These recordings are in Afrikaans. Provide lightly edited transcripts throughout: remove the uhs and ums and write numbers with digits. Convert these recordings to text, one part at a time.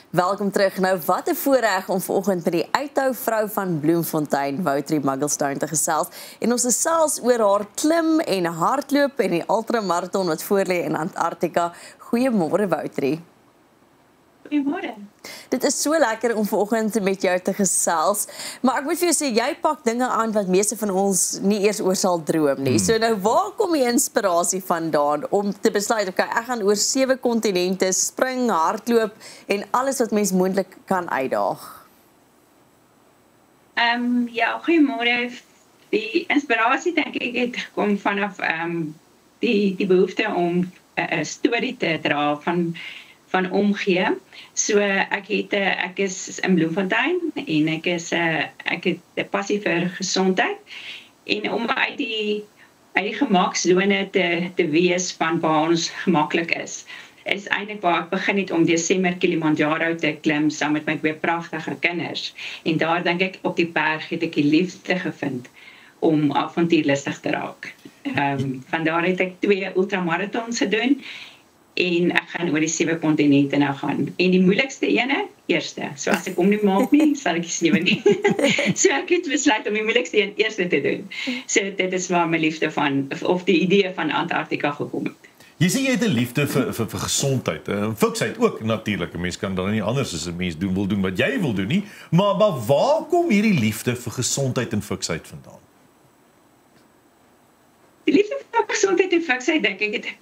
Welkom terug. Nou, wat 'n voorreg om vanoggend met die uithou vrou van Bloemfontein, Woutrie Mugglestone, te gesels. En ons gesels oor haar klim en hardloop en die ultramarathon wat voorlê in Antarktika. Goeiemôre, Woutrie. Goeiemôre. Dit is so lekker om vanoggend met jou te gesels. Maar ek moet vir jou sê, jy pak dinge aan wat meeste van ons nie eers oor sal droom nie. So nou, waar kom die inspirasie vandaan om te besluit, okay, ek gaan oor 7 kontinente spring, hardloop en alles wat mens moontlik kan uitdaag? Ja, goeiemôre. Die inspirasie dink ek het gekom vanaf die behoefte om 'n storie te dra van omgee. So ek is in Bloemfontein en ek het 'n passie vir gesondheid en om uit die gemaksones te wees van waar ons gemaklik is eintlik waar ek begin het om Desember Kilimanjaro te klim saam met my 2 pragtige kinders. En daar dink ek op die berg het ek die liefde gevind om avontuurlustig te raak. Vandaar het ek 2 ultramarathons gedoen. En ek gaan oor die 7 kontinente nou gaan. En die moeilikste ene, eerste. So as ek hom nie maak nie, sal ek die 7 nie. So ek het besluit om die moeilikste een eerste te doen. So dit is waar my liefde of die idee van Antarktika gekom het. Jy sê jy het 'n liefde vir gesondheid. Fiksheid ook natuurlik. 'n Mens kan dan nie anders as 'n mens wil doen wat jy wil doen nie. Maar waar kom hierdie liefde vir gesondheid en fiksheid vandaan? Die liefde vir gesondheid en fiksheid dink ek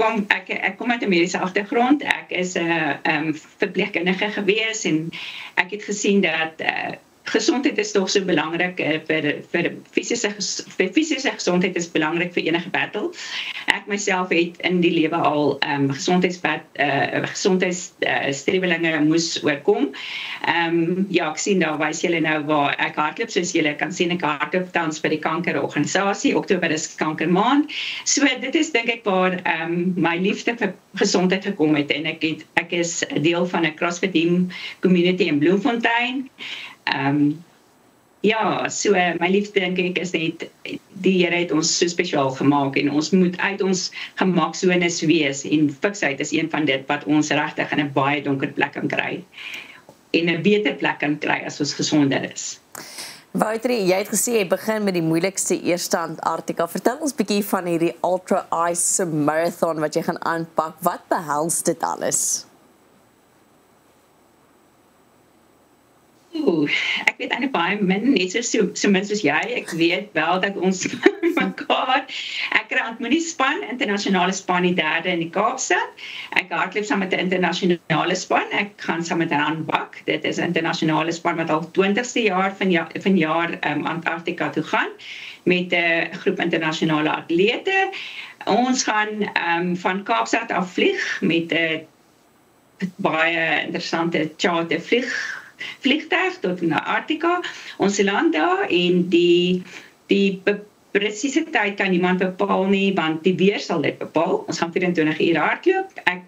kom uit 'n mediese agtergrond. Ek is 'n verpleegkundige gewees en ek het gesien dat gesondheid is toch so belangrik vir fisiese gesondheid is belangrik vir enige battle. Ek myself het in die lewe al gesondheidsstrewelinge moes oorkom. Ja, ek sien daar wys julle nou waar ek hardloop, soos julle kan sien ek hardloop tans by die kankerorganisasie. Oktober is kankermaand. So dit is dink ek waar my liefde vir gesondheid gekom het en ek is 'n deel van 'n CrossFit team community in Bloemfontein. Ja, so my liefde dink ek is net die Here het ons so spesiaal gemaak en ons moet uit ons gemaksones wees en fiksheid is een van dit wat ons regtig in 'n baie donker plek kan kry en 'n beter plek kan kry as ons gesonder is. Woutrie, jy het gesê jy begin met die moeilikste eerste Antarktika. Vertel ons 'n bietjie van hierdie Ultra Ice Marathon wat jy gaan aanpak. Wat behels dit alles? Ek weet eintlik baie min, net so min soos jy. Ek weet wel dat ons mekaar, ek kry ontmoet die span, internasionale span die 3de in die Kaapstad. Ek hardloop saam met 'n internasionale span. Ek gaan saam met Handbak. Dit is 'n internasionale span wat al 20ste jaar vanjaar Antarktika toe gaan met 'n groep internasionale atlete. Ons gaan van Kaapstad af vlieg met 'n baie interessante charter vliegtuig tot Antarktika. Ons land daar en die presiese tyd kan niemand bepaal nie, want die weer sal dit bepaal. Ons gaan 24 uur hardloop. Ek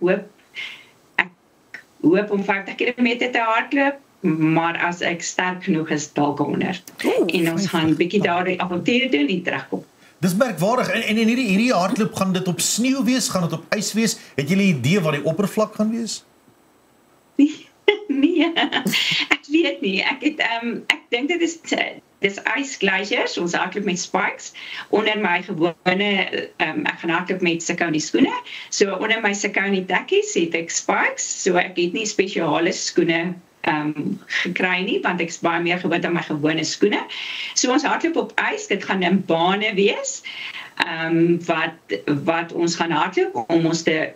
hoop om 50 km te hardloop, maar as ek sterk genoeg is, dalk 100. En ons gaan 'n bietjie daar die avontuur doen en terugkom. Dis merkwaardig. En in hierdie hardloop, gaan dit op sneeu wees, gaan dit op ys wees? Het julle 'n idee wat die oppervlak gaan wees? Nee, ek weet nie. Ek dink dit is ysglaciers. Ons hardloop met spikes onder my gewone ek gaan hardloop met Saucony skoene. So onder my Saucony tekkies het ek spikes. So ek het nie spesiale skoene gekry nie, want ek is baie meer gewoond aan my gewone skoene. So ons hardloop op ys. Dit gaan in bane wees. Wat ons gaan hardloop om ons te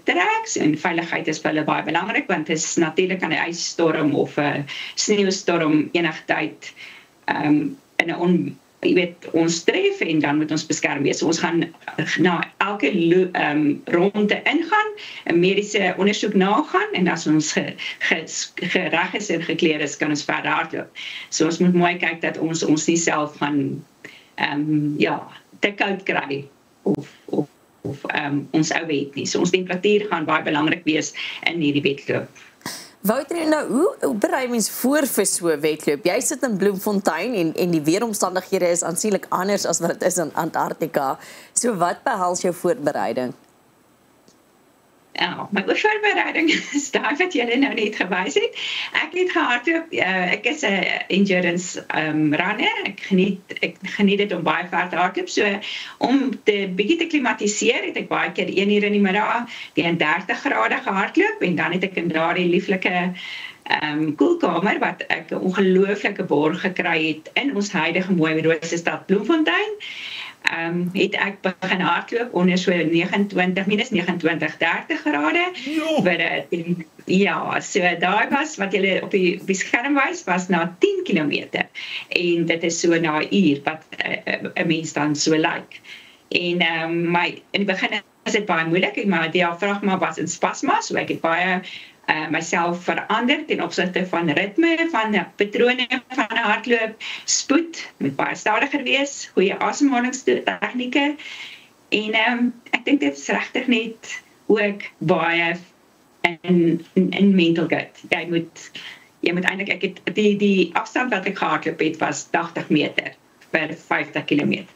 trek en veiligheid is vir hulle baie belangrik want dit is natuurlik aan 'n ystorm of 'n sneeustorm enige tyd ons tref en dan moet ons beskerm wees. So ons gaan na elke ronde ingaan, 'n mediese ondersoek nagaan en as ons gereg is en gekleed is, kan ons verder hardloop. So ons moet mooi kyk dat ons nie self gaan te koud kry of ons ou weet nie. So ons temperatuur gaan baie belangrik wees in hierdie wedloop. Woutrie, nou hoe berei mens voor vir so 'n wedloop? Jy sit in Bloemfontein en die weeromstandighede is aansienlik anders as wat dit is in Antarktika. So wat behels jou voorbereiding? Ja, my voorbereiding is daai wat julle nou net gewys het. Ek het gehardloop, ek is 'n endurance runner. Ek geniet dit om baie ver te hardloop. So om te bietjie te klimatiseer, het ek baie keer 1 uur in die middag teen 30 grade gehardloop en dan het ek in daardie lieflike koelkamer wat ek 'n ongelooflike borg gekry het in ons huidige mooi Rosestad Bloemfontein. Het ek begin hardloop onder so minus 29, 30 grade. Ja, so daai was wat julle op die skerm wys, was na 10 kilometer. En dit is so na 'n uur wat 'n mens dan so lyk. En in die begin is dit baie moeilik, maar die diafragma was in spasma, so ek het baie myself verander ten opsigte van ritme, van patrone van hardloop, spoed, moet baie stadiger wees, goeie asemhalingstegnieke. En ek dink dit is regtig net ook baie in mental gut. Jy moet eintlik, ek het die afstand wat ek gehardloop het was 80 meter per 50 kilometer.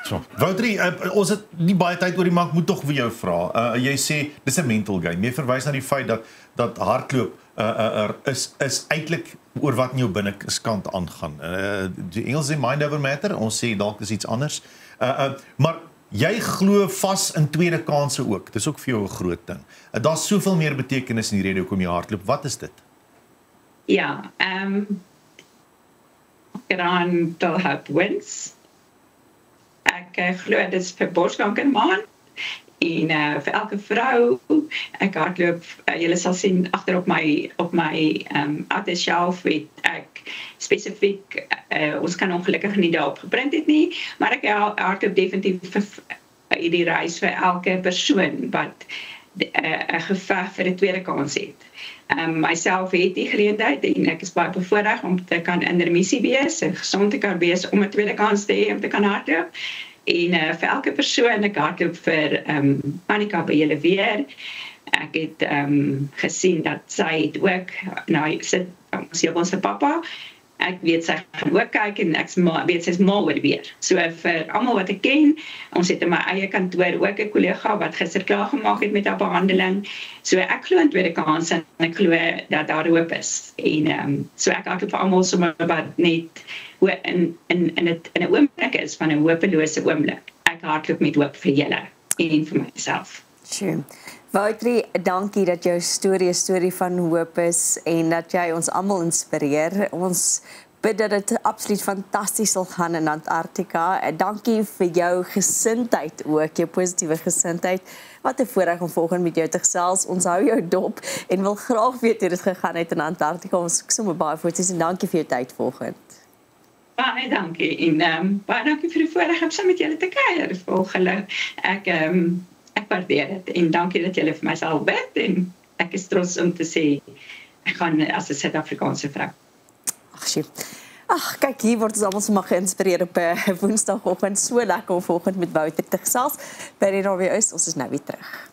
So, Woutrie, ons het nie baie tyd oor die, maar ek moet tog vir jou vra. Jy sê dis 'n mental game. Jy verwys na die feit dat hardloop is eintlik oor wat in jou binnekant aangaan. Die Engels sê mind over matter, ons sê dalk is iets anders. Maar jy glo vas in tweede kansse ook. Dis ook vir jou 'n groot ding. Daar's soveel meer betekenis in die rede hoekom jy hardloop. Wat is dit? Ja, Grand Hope Wins. Ek glo dit is vir borskanker maand en vir elke vrou. Ek hardloop, julle sal sien agter op my outer shelf het ek spesifiek, ons kan ongelukkig nie daarop geprint het nie, maar ek hardloop definitief vir die reis vir elke persoon wat 'n geveg vir 'n tweede kans het. Myself het die geleentheid en ek is baie bevoorreg om te kan in remissie wees en gesond te kan wees om 'n tweede kans te hê om te kan hardloop. En vir elke persoon, ek hardloop vir Annika by julle weer. Ek het gesien dat sy het ook, sit ons se pappa. Ek weet sy gaan ook kyk en ek weet sy's mal oor weer. So vir almal wat ek ken, ons het in my eie kantoor ook 'n kollega wat gister klaar gemaak het met haar behandeling. So ek glo in tweede kans en ek glo dat daar hoop is. En so ek hardloop vir almal sommer wat net in 'n oomblik is van 'n hopelose oomblik. Ek hardloop met hoop vir julle en vir myself. Sure. Woutrie, dankie dat jou storie 'n storie van hoop is en dat jy ons almal inspireer. Ons bid dat dit absoluut fantasties sal gaan in Antarktika. Dankie vir jou gesindheid ook, jou positiewe gesindheid. Wat 'n voorreg om volgende met jou te gesels. Ons hou jou dop en wil graag weet hoe dit gegaan het in Antarktika. Ons soek sommer baie foto's en dankie vir jou tyd volgende. Baie dankie en baie dankie vir die voorreg om saam met julle te kuier volgende. Ek waardeer dit en dankie dat julle vir my sal bid en ek is trots om te sê ek gaan as 'n Suid-Afrikaanse vrou. Ag, kyk, hier word ons almal sommer geïnspireer op 'n Woensdagoggend. So lekker om volgende met Woutrie te gesels. By die Radio Oos, ons is nou weer terug.